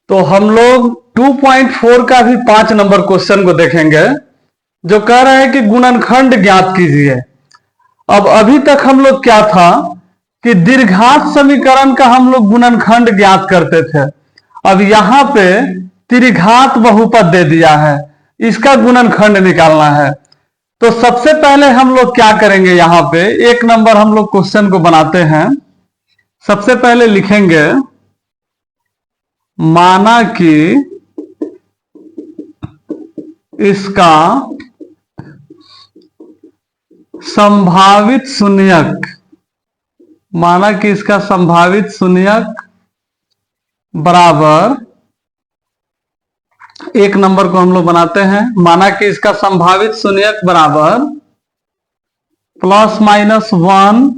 तो हम लोग 2.4 का भी 5 नंबर क्वेश्चन को देखेंगे, जो कह रहे हैं कि गुणनखंड ज्ञात कीजिए। अब अभी तक हम लोग क्या था कि दीर्घात समीकरण का हम लोग गुणनखंड ज्ञात करते थे। अब यहां पे त्रिघात बहुपद दे दिया है, इसका गुणनखंड निकालना है। तो सबसे पहले हम लोग क्या करेंगे, यहां पे 1 नंबर हम लोग क्वेश्चन को बनाते हैं। सबसे पहले लिखेंगे माना कि इसका संभावित शून्यक, माना कि इसका संभावित शून्यक बराबर 1 नंबर को हम लोग बनाते हैं। माना कि इसका संभावित शून्यक बराबर ±1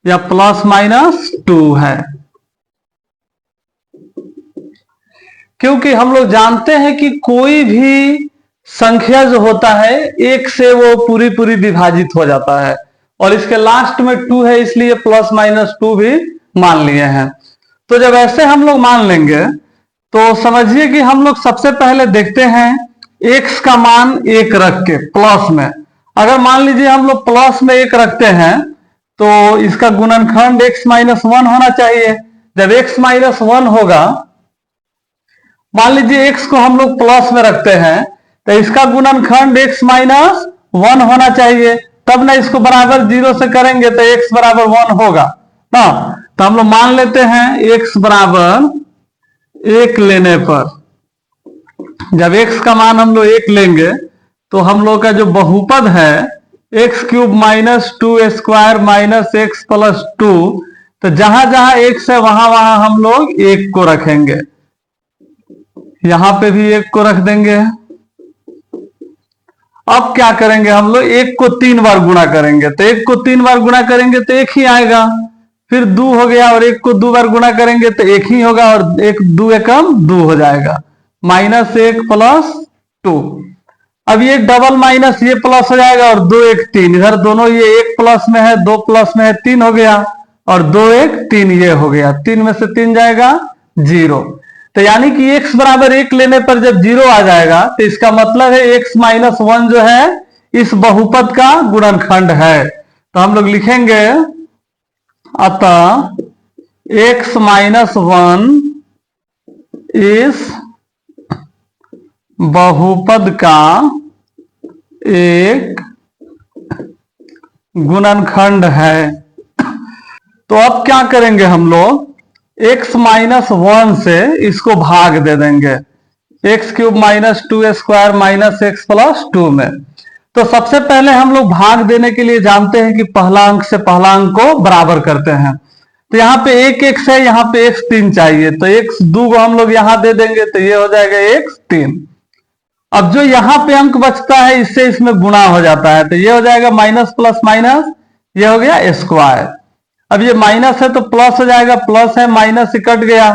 या ±2 है। क्योंकि हम लोग जानते हैं कि कोई भी संख्या जो होता है 1 से वो पूरी पूरी विभाजित हो जाता है, और इसके लास्ट में 2 है, इसलिए ±2 भी मान लिए हैं। तो जब ऐसे हम लोग मान लेंगे तो समझिए कि हम लोग सबसे पहले देखते हैं x का मान 1 रख के प्लस में। अगर मान लीजिए हम लोग प्लस में 1 रखते हैं तो इसका गुणनखंड x-1 होना चाहिए। जब x-1 होगा, मान लीजिए x को हम लोग प्लस में रखते हैं तो इसका गुणनखंड x-1 होना चाहिए, तब ना इसको बराबर 0 से करेंगे तो x बराबर 1 होगा ना। तो हम लोग मान लेते हैं x बराबर 1 लेने पर, जब x का मान हम लोग 1 लेंगे तो हम लोग का जो बहुपद है x³ - 2² - x + 2, तो जहां जहां x है वहां वहां हम लोग 1 को रखेंगे। यहां पे भी 1 को रख देंगे। अब क्या करेंगे, हम लोग 1 को 3 बार गुणा करेंगे, तो 1 को 3 बार गुणा करेंगे तो 1 ही आएगा। फिर 2 हो गया, और 1 को 2 बार गुणा करेंगे तो 1 ही होगा, और 1 2 एकम 2 हो जाएगा, -1 + 2। अब ये डबल माइनस ये प्लस हो जाएगा, और 2 1 3, इधर दोनों ये 1 प्लस में है, 2 प्लस में है, 3 हो गया, और 2 1 3 ये हो गया, 3 में से 3 जाएगा 0। तो यानी कि x बराबर 1 लेने पर जब 0 आ जाएगा तो इसका मतलब है x-1 जो है इस बहुपद का गुणनखंड है। तो हम लोग लिखेंगे अतः x-1 इस बहुपद का एक गुणनखंड है। तो अब क्या करेंगे, हम लोग x-1 से इसको भाग दे देंगे x³ - 2² - x + 2 में। तो सबसे पहले हम लोग भाग देने के लिए जानते हैं कि पहला अंक से पहला अंक को बराबर करते हैं। तो यहाँ पे 1 x है, यहाँ पे x3 चाहिए, तो x2 को हम लोग यहाँ दे देंगे, तो ये हो जाएगा x3। अब जो यहाँ पे अंक बचता है इससे इसमें गुणा हो जाता है, तो ये हो जाएगा माइनस प्लस माइनस, ये हो गया स्क्वायर। अब ये माइनस है तो प्लस हो जाएगा, प्लस है माइनस से कट गया,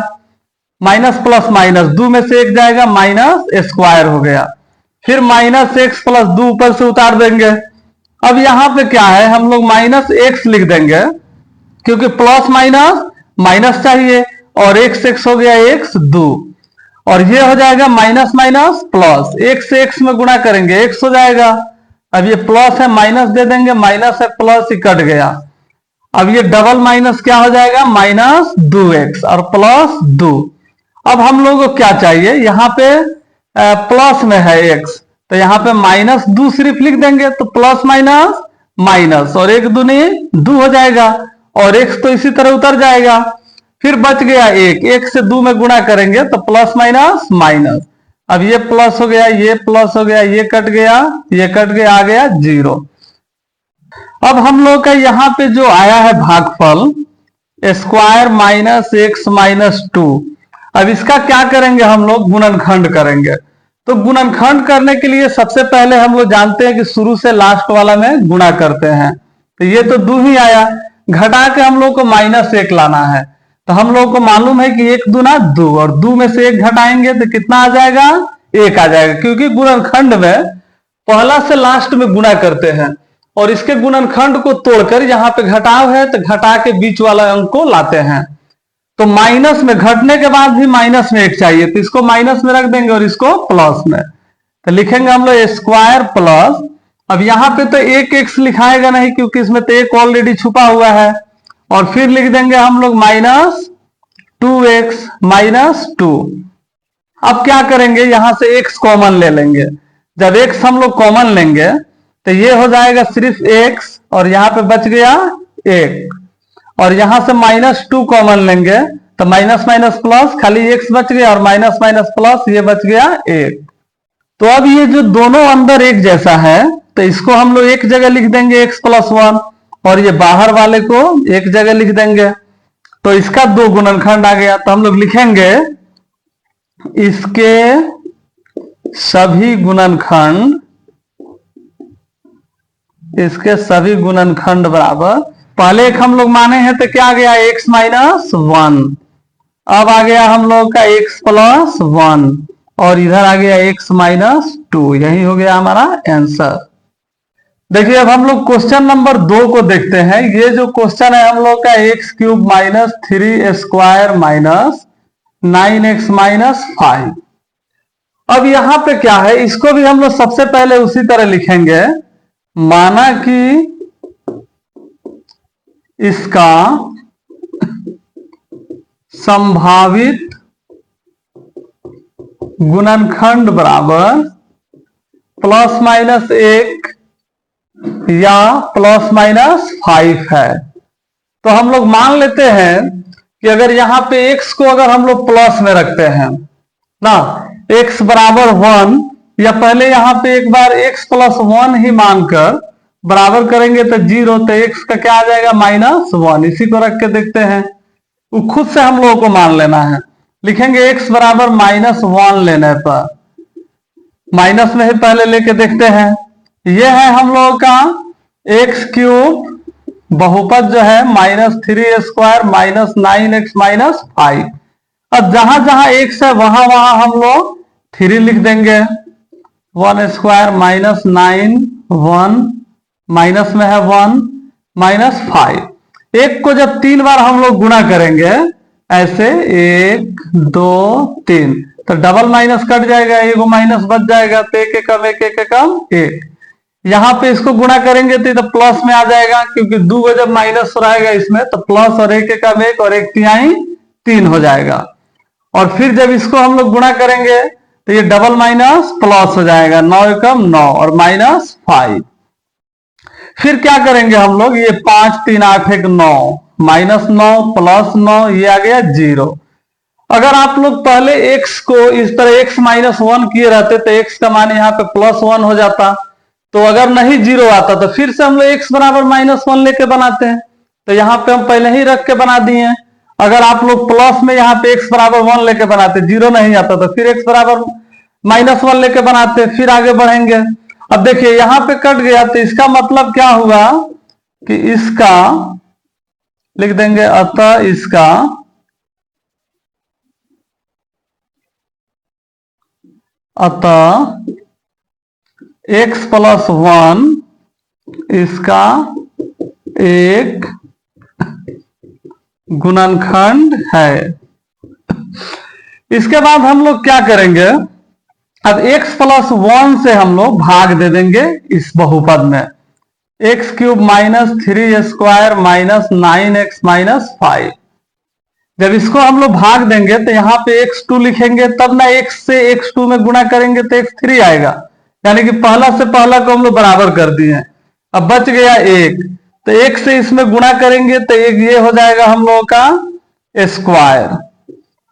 माइनस प्लस माइनस 2 में से 1 जाएगा, -² हो गया। फिर -x + 2 ऊपर से उतार देंगे। अब यहां पे क्या है, हम लोग -x लिख देंगे, क्योंकि प्लस माइनस माइनस चाहिए, और x हो गया x2, और ये हो जाएगा माइनस माइनस प्लस, x से x में गुणा करेंगे x हो जाएगा। अब ये प्लस है माइनस दे देंगे, माइनस है प्लस ही कट गया। अब ये डबल माइनस क्या हो जाएगा, -2x और +2। अब हम लोगों को क्या चाहिए, यहाँ पे प्लस में है x, तो यहाँ पे -2 सिर्फ लिख देंगे, तो प्लस माइनस माइनस, और 1 दूनी 2 हो जाएगा, और x तो इसी तरह उतर जाएगा। फिर बच गया 1 से 2 में गुणा करेंगे तो प्लस माइनस माइनस। अब ये प्लस हो गया, ये प्लस हो गया, ये कट गया, ये कट गया, आ गया 0। अब हम लोग का यहाँ पे जो आया है भागफल स्क्वायर -x - 2, अब इसका क्या करेंगे, हम लोग गुणनखंड करेंगे। तो गुणनखंड करने के लिए सबसे पहले हम लोग जानते हैं कि शुरू से लास्ट वाला में गुणा करते हैं। तो ये तो 2 ही आया, घटा के हम लोग को -1 लाना है। तो हम लोग को मालूम है कि 1 दूना 2, और 2 में से 1 घटाएंगे तो कितना आ जाएगा, 1 आ जाएगा, क्योंकि गुणनखंड में पहला से लास्ट में गुणा करते हैं, और इसके गुणनखंड को तोड़कर यहाँ पे घटाव है तो घटा के बीच वाला अंक को लाते हैं। तो माइनस में घटने के बाद भी माइनस में एक चाहिए, तो इसको माइनस में रख देंगे और इसको प्लस में, तो लिखेंगे हम लोग स्क्वायर प्लस। अब यहां पे तो एक एक्स लिखाएगा नहीं क्योंकि इसमें तो एक ऑलरेडी छुपा हुआ है, और फिर लिख देंगे हम लोग माइनस 2x माइनस 2। अब क्या करेंगे, यहां से x कॉमन ले लेंगे। जब x हम लोग कॉमन लेंगे तो ये हो जाएगा सिर्फ x, और यहां पे बच गया 1, और यहां से माइनस 2 कॉमन लेंगे तो माइनस माइनस प्लस, खाली x बच गया, और माइनस माइनस प्लस ये बच गया 1। तो अब ये जो दोनों अंदर एक जैसा है तो इसको हम लोग एक जगह लिख देंगे x प्लस 1, और ये बाहर वाले को एक जगह लिख देंगे, तो इसका दो गुणनखंड आ गया। तो हम लोग लिखेंगे इसके सभी गुणनखंड, इसके सभी गुणनखंड बराबर, पहले एक हम लोग माने हैं तो क्या आ गया x माइनस 1, अब आ गया हम लोग का x प्लस 1, और इधर आ गया x माइनस 2। यही हो गया हमारा आंसर। देखिए अब हम लोग क्वेश्चन नंबर 2 को देखते हैं। ये जो क्वेश्चन है हम लोग का x cube minus 3 square minus 9x minus 5। अब यहां पे क्या है, इसको भी हम लोग सबसे पहले उसी तरह लिखेंगे, माना कि इसका संभावित गुणनखंड बराबर प्लस माइनस 1 या प्लस माइनस 5 है। तो हम लोग मान लेते हैं कि अगर यहां पे x को अगर हम लोग प्लस में रखते हैं ना, x बराबर 1, या पहले यहां पे एक बार x प्लस 1 ही मानकर बराबर करेंगे तो 0, तो x का क्या आ जाएगा माइनस 1। इसी को रख के देखते हैं, वो खुद से हम लोगों को मान लेना है। लिखेंगे x बराबर माइनस 1 लेने पर, माइनस में ही पहले लेके देखते हैं। ये है हम लोगों का एक्स क्यूब बहुपद जो है minus 3 square minus 9x minus 5। अब जहां जहां x है वहां वहां हम लोग 3 लिख देंगे। 1 स्क्वायर माइनस 9, 1 माइनस में है 1 माइनस 5। एक को जब 3 बार हम लोग गुणा करेंगे ऐसे 1 2 3, तो डबल माइनस कट जाएगा, एगो माइनस बच जाएगा, तो एक एकम एक एक एकम 1। यहां पे इसको गुणा करेंगे तो प्लस में आ जाएगा, क्योंकि 2 को जब माइनस रहेगा इसमें तो प्लस, और एक एकम 1 और 1/3 3 हो जाएगा। और फिर जब इसको हम लोग गुणा करेंगे तो ये डबल माइनस प्लस हो जाएगा, 9 एकम 9 और माइनस 5। फिर क्या करेंगे हम लोग, ये 5 3 8 1 9 माइनस 9 प्लस 9, ये आ गया 0। अगर आप लोग पहले x को इस तरह x माइनस 1 किए रहते तो x का मान यहाँ पे प्लस 1 हो जाता, तो अगर नहीं 0 आता तो फिर से हम लोग x बराबर माइनस 1 लेके बनाते हैं। तो यहाँ पे हम पहले ही रख के बना दिए हैं। अगर आप लोग प्लस में यहाँ पे x बराबर 1 लेके बनाते, 0 नहीं आता तो फिर x बराबर माइनस 1 लेके बनाते, फिर आगे बढ़ेंगे। अब देखिए यहाँ पे कट गया, तो इसका मतलब क्या हुआ कि इसका लिख देंगे, अतः इसका x प्लस 1 इसका एक गुणनखंड है। इसके बाद हम लोग क्या करेंगे, अब x प्लस 1 से हम लोग भाग दे देंगे इस बहुपद में, x cube minus 3 square minus 9x minus 5। जब इसको हम लोग भाग देंगे तो यहाँ पे x2 लिखेंगे, तब ना x से x2 में गुणा करेंगे तो x3 आएगा, यानी कि पहला से पहला को हम लोग बराबर कर दिए। अब बच गया 1, तो 1 से इसमें गुणा करेंगे तो एक ये हो जाएगा हम लोगों का स्क्वायर।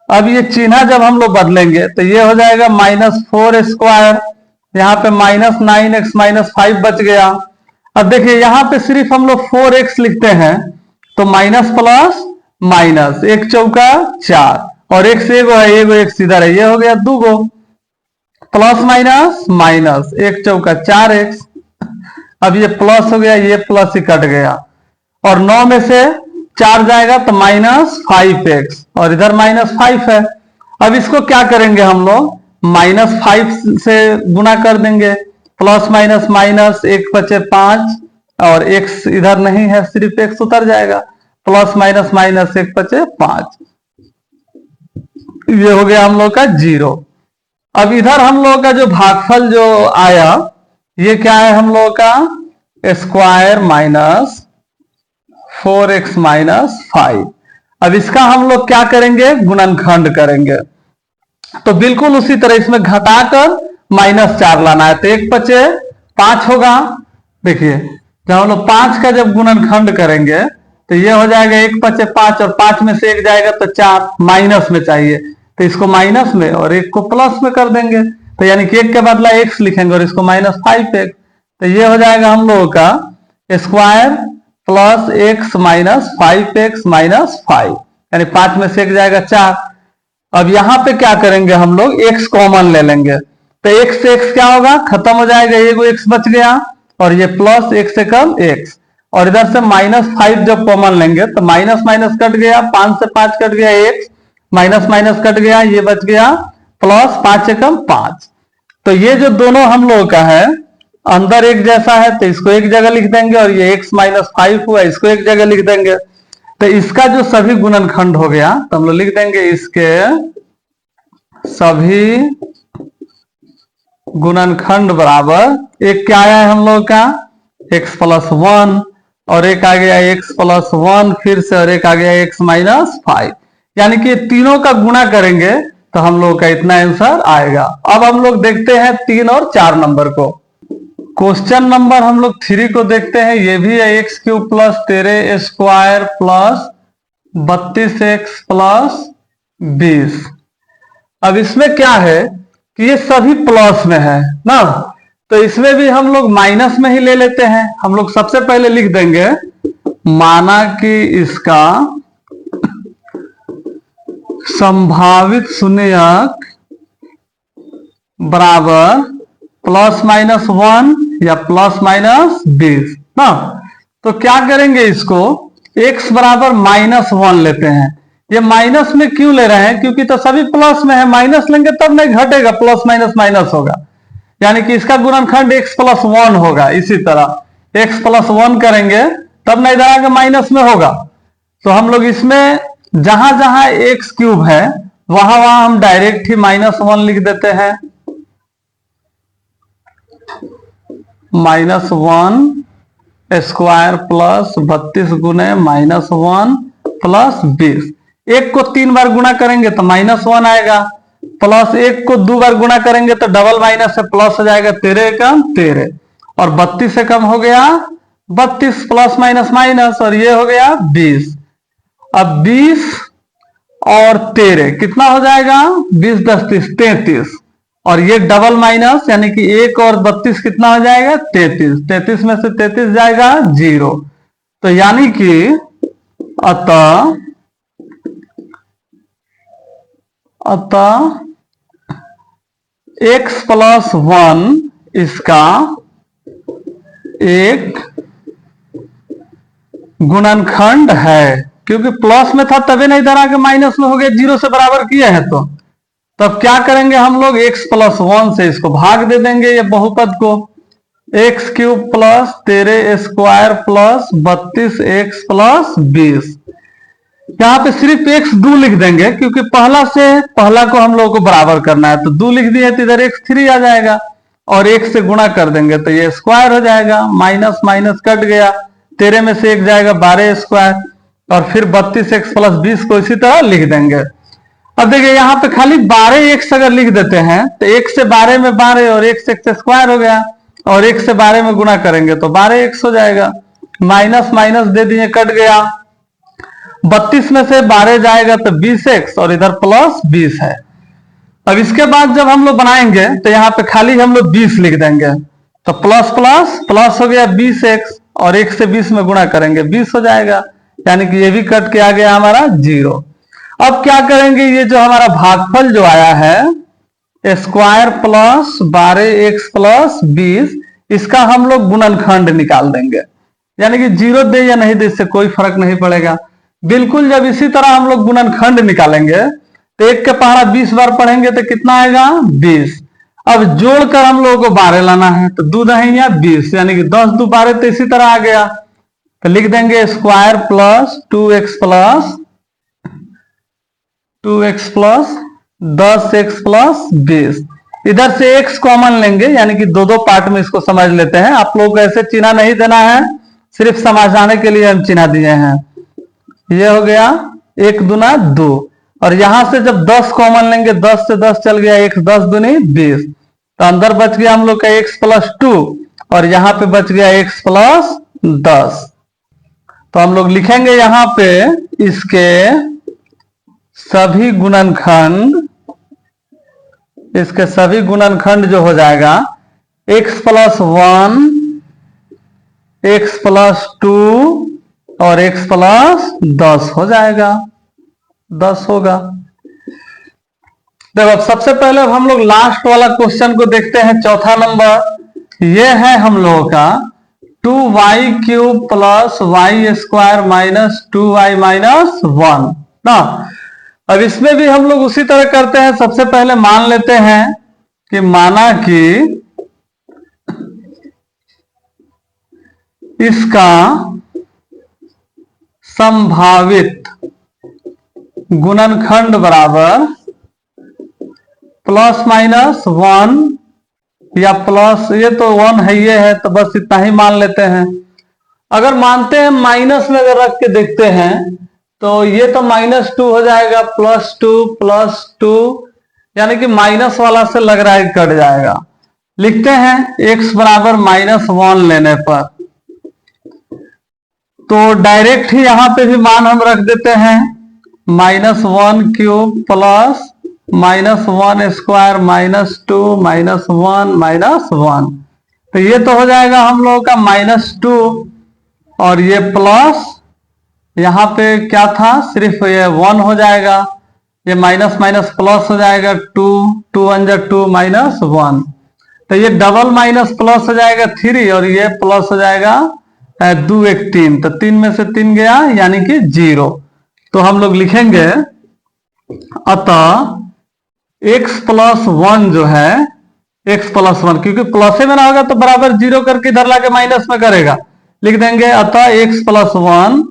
अब ये चिन्ह जब हम लोग बदलेंगे तो ये हो जाएगा माइनस 4 स्क्वायर, यहाँ पे माइनस 9x माइनस 5 बच गया। अब देखिए यहाँ पे सिर्फ हम लोग 4x लिखते हैं, तो माइनस प्लस माइनस, 1 चौका 4, और x एगो है, एगो x इधर है, ये हो गया 2 गो, प्लस माइनस माइनस, 1 चौका 4x। अब ये प्लस हो गया, ये प्लस ही कट गया, और 9 में से 4 जाएगा तो माइनस 5x, और इधर माइनस 5 है। अब इसको क्या करेंगे हम लोग, माइनस 5 से गुणा कर देंगे, प्लस माइनस माइनस, 1 बचे 5, और x इधर नहीं है, सिर्फ x उतर जाएगा, प्लस माइनस माइनस 1 बचे 5। ये हो गया हम लोग का 0। अब इधर हम लोग का जो भागफल जो आया ये क्या है हम लोग का स्क्वायर माइनस 4x माइनस 5। अब इसका हम लोग क्या करेंगे, गुणनखंड करेंगे। तो बिल्कुल उसी तरह इसमें घटाकर -4 लाना है, तो 1 बचे 5 होगा। देखिए जब हम लोग 5 का जब गुणनखंड करेंगे तो ये हो जाएगा 1 बचे 5 और 5 में से 1 जाएगा तो 4, माइनस में चाहिए तो इसको माइनस में और 1 को प्लस में कर देंगे, तो यानी कि 1 के बदला x लिखेंगे और इसको -5x, तो ये हो जाएगा हम लोगों का square plus x minus 5x minus 5, यानी 5 में से 1 जाएगा 4। अब यहां पे क्या करेंगे हम लोग, x कॉमन ले लेंगे, तो x से x क्या होगा, खत्म हो जाएगा, एगो x बच गया और ये प्लस 1 से कम x, और इधर से -5 जब कॉमन लेंगे तो माइनस माइनस कट गया, 5 से 5 कट गया x, माइनस माइनस कट गया, ये बच गया प्लस 5 से कम 5। तो ये जो दोनों हम लोगों का है अंदर एक जैसा है तो इसको एक जगह लिख देंगे, और ये x -5 हुआ इसको एक जगह लिख देंगे। तो इसका जो सभी गुणनखंड हो गया तो हम लोग लिख देंगे इसके सभी गुणनखंड बराबर, एक क्या आया है हम लोग का x + 1 और एक आ गया x + 1 फिर से, और एक आ गया x -5, यानी कि तीनों का गुणा करेंगे तो हम लोग का इतना आंसर आएगा। अब हम लोग देखते हैं 3 और 4 नंबर को। क्वेश्चन नंबर हम लोग 3 को देखते हैं, ये भी है x³ + 13² + 32x + 20। अब इसमें क्या है कि ये सभी प्लस में है ना, तो इसमें भी हम लोग माइनस में ही ले लेते हैं। हम लोग सबसे पहले लिख देंगे माना कि इसका संभावित शून्यक बराबर ±1 या ±20 ना, तो क्या करेंगे इसको x बराबर -1 लेते हैं। ये माइनस में क्यों ले रहे हैं, क्योंकि तो सभी प्लस में है, माइनस लेंगे तब नहीं घटेगा, प्लस माइनस माइनस होगा, यानी कि इसका गुणनखंड x + 1 होगा। इसी तरह x + 1 करेंगे तब नहीं इधर आगे माइनस में होगा। तो हम लोग इसमें जहां जहां x³ है वहां वहां हम डायरेक्ट ही -1 लिख देते हैं, -1² प्लस 32 गुने -1 प्लस 20। 1 को 3 बार गुणा करेंगे तो -1 आएगा, प्लस 1 को 2 बार गुणा करेंगे तो डबल माइनस से प्लस हो जाएगा, 13 कम 13 और 32 से कम हो गया 32 प्लस माइनस माइनस, और ये हो गया 20। अब 20 और 13 कितना हो जाएगा, 20 10 30 33, और ये डबल माइनस यानी कि 1 और 32 कितना हो जाएगा 33, 33 में से 33 जाएगा 0। तो यानी कि अतः x + 1 इसका एक गुणनखंड है, क्योंकि प्लस में था तभी नहीं इधर आके माइनस में हो गया, 0 से बराबर किए हैं। तो तब क्या करेंगे हम लोग, x + 1 से इसको भाग दे देंगे ये बहुपद को, x³ + 13² + 32x + 20। यहाँ पे सिर्फ x2 लिख देंगे क्योंकि पहला को हम लोगों को बराबर करना है, तो 2 लिख दिए तो इधर x3 आ जाएगा, और 1 से गुणा कर देंगे तो ये स्क्वायर हो जाएगा, माइनस माइनस कट गया, 13 में से 1 जाएगा 12² और फिर 32x + 20 को इसी तरह लिख देंगे। अब देखिए यहाँ पे खाली 12x अगर लिख देते हैं तो 1 से 12 में 12 और 1 से x स्क्वायर हो गया, और 1 से 12 में गुणा करेंगे तो 12x हो जाएगा, माइनस माइनस दे दिए कट गया, 32 में से 12 जाएगा तो 20x और इधर प्लस 20 है। अब इसके बाद जब हम लोग बनाएंगे तो यहाँ पे खाली हम लोग 20 लिख देंगे, तो प्लस प्लस प्लस हो गया 20x और 1 से 20 में गुणा करेंगे 20 हो जाएगा, यानी कि ये भी कट के आ गया हमारा 0। अब क्या करेंगे, ये जो हमारा भागफल जो आया है स्क्वायर प्लस 12x प्लस 20, इसका हम लोग गुणनखंड निकाल देंगे, यानी कि 0 दे या नहीं दे इससे कोई फर्क नहीं पड़ेगा। बिल्कुल जब इसी तरह हम लोग गुणनखंड निकालेंगे तो 1 के पहाड़ा 20 बार पढ़ेंगे तो कितना आएगा 20। अब जोड़कर हम लोगों को 12 लाना है, तो 2 दहिया 20, यानी कि 10 2 12, तो इसी तरह आ गया, तो लिख देंगे square plus 2x plus 10x plus 20। इधर से x कॉमन लेंगे, यानी कि दो दो पार्ट में इसको समझ लेते हैं। आप लोग को ऐसे चिन्ह नहीं देना है, सिर्फ समझाने के लिए हम चिन्ह दिए हैं। ये हो गया 1 दूना 2, और यहां से जब 10 कॉमन लेंगे, 10 से 10 चल गया, x 10 दूनी 20, तो अंदर बच गया हम लोग का x प्लस 2, और यहां पे बच गया x प्लस 10। तो हम लोग लिखेंगे यहां पे इसके सभी गुणनखंड, इसके सभी गुणनखंड जो हो जाएगा x प्लस 1, x प्लस 2 और x प्लस 10 हो जाएगा, 10 होगा। देखो अब सबसे पहले हम लोग लास्ट वाला क्वेश्चन को देखते हैं, चौथा नंबर। ये है हम लोगों का 2y cube plus Y square minus 2y minus 1 ना। अब इसमें भी हम लोग उसी तरह करते हैं। सबसे पहले मान लेते हैं कि माना कि इसका संभावित गुणनखंड बराबर प्लस माइनस 1 या प्लस, ये तो 1 है, ये है, तो बस इतना ही मान लेते हैं। अगर मानते हैं माइनस में अगर रख के देखते हैं तो ये तो -2 हो जाएगा, प्लस 2, यानी कि माइनस वाला से लग रहा है कट जाएगा। लिखते हैं x बराबर -1 लेने पर, तो डायरेक्ट ही यहां पे भी मान हम रख देते हैं, -1 क्यूब प्लस -1 स्क्वायर -2 -1 -1, तो ये तो हो जाएगा हम लोगों का -2, और ये प्लस, यहां पे क्या था, सिर्फ ये 1 हो जाएगा, ये माइनस माइनस प्लस हो जाएगा, 2 1 जा 2 -1, तो ये डबल माइनस प्लस हो जाएगा 3, और ये प्लस हो जाएगा 2 1 3, तो 3 में से 3 गया, यानी कि 0। तो हम लोग लिखेंगे अतः x प्लस 1 जो है, x प्लस 1, क्योंकि प्लस में ना होगा तो बराबर 0 करके इधर लाके माइनस में करेगा, लिख देंगे अतः x प्लस 1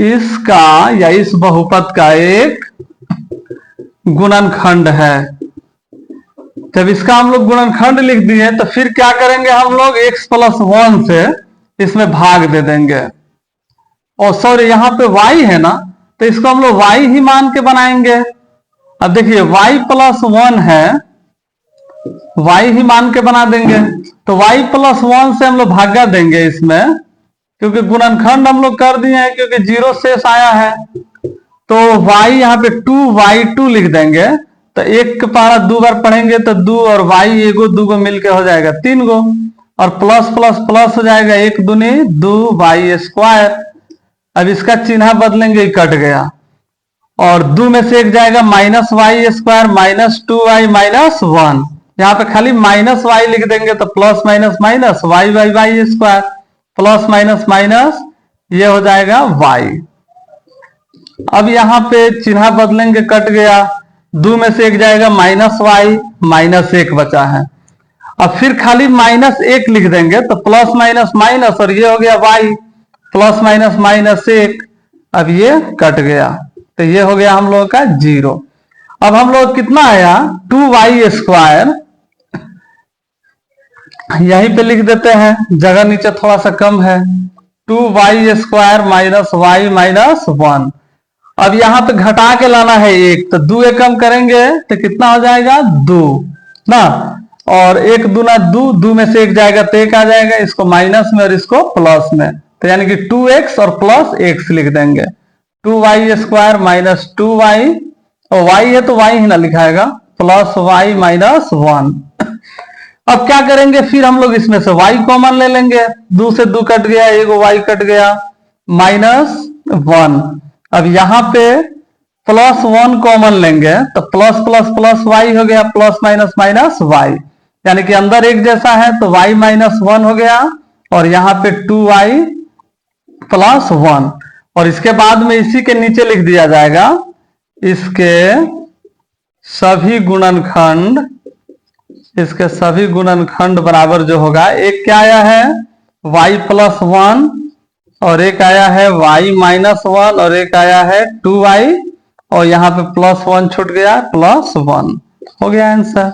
इसका या इस बहुपद का एक गुणनखंड है। जब इसका हम लोग गुणनखंड लिख दिए तो फिर क्या करेंगे हम लोग, x प्लस 1 से इसमें भाग दे देंगे। और सॉरी यहां पे y है ना, तो इसको हम लोग y ही मान के बनाएंगे। अब देखिए y प्लस 1 है, y ही मान के बना देंगे, तो y प्लस 1 से हम लोग भागा देंगे इसमें, क्योंकि गुणनखंड हम लोग कर दिए हैं, क्योंकि 0 शेष आया है। तो y यहाँ पे 2y2 लिख देंगे, तो एक के पारा 2 बार पढ़ेंगे तो 2 और y एगो 2 गो मिलके हो जाएगा 3 गो, और प्लस प्लस प्लस हो जाएगा 1 दूनी 2y स्क्वायर। अब इसका चिन्ह बदलेंगे, कट गया, और 2 में से 1 जाएगा -y स्क्वायर -2y -1, यहाँ पे खाली -y लिख देंगे, तो plus minus minus y square, plus minus minus ये हो जाएगा y। अब यहाँ पे चिन्ह बदलेंगे, कट गया, 2 में से 1 जाएगा -y -1 बचा है। अब फिर खाली -1 लिख देंगे, तो प्लस माइनस माइनस, और ये हो गया y, प्लस माइनस -1, अब ये कट गया, तो ये हो गया हम लोगों का 0। अब हम लोग कितना आया, 2y स्क्वायर, यहीं पे लिख देते हैं, जगह नीचे थोड़ा सा कम है, 2y स्क्वायर -y -1। अब यहाँ पे घटा के लाना है 1, तो 2 एक कम करेंगे तो कितना हो जाएगा, 2 ना, और 1 दूना 2, 2 में से 1 जाएगा तो 1 आ जाएगा, इसको माइनस में और इसको प्लस में, तो यानी कि 2x और प्लस x लिख देंगे, 2y स्क्वायर -2y, और y है तो y ही ना लिखाएगा, प्लस y -1। अब क्या करेंगे, फिर हम लोग इसमें से y कॉमन ले लेंगे, 2 से 2 कट गया, एगो y कट गया, -1। अब यहाँ पे +1 कॉमन लेंगे, तो प्लस प्लस प्लस y हो गया, प्लस माइनस माइनस y, यानी कि अंदर एक जैसा है, तो y -1 हो गया, और यहाँ पे 2y + 1, और इसके बाद में इसी के नीचे लिख दिया जाएगा इसके सभी गुणनखंड, इसके सभी गुणनखंड बराबर जो होगा, एक क्या आया है y +1, और एक आया है y -1, और एक आया है 2y और यहाँ पे +1 छूट गया, +1 हो गया आंसर।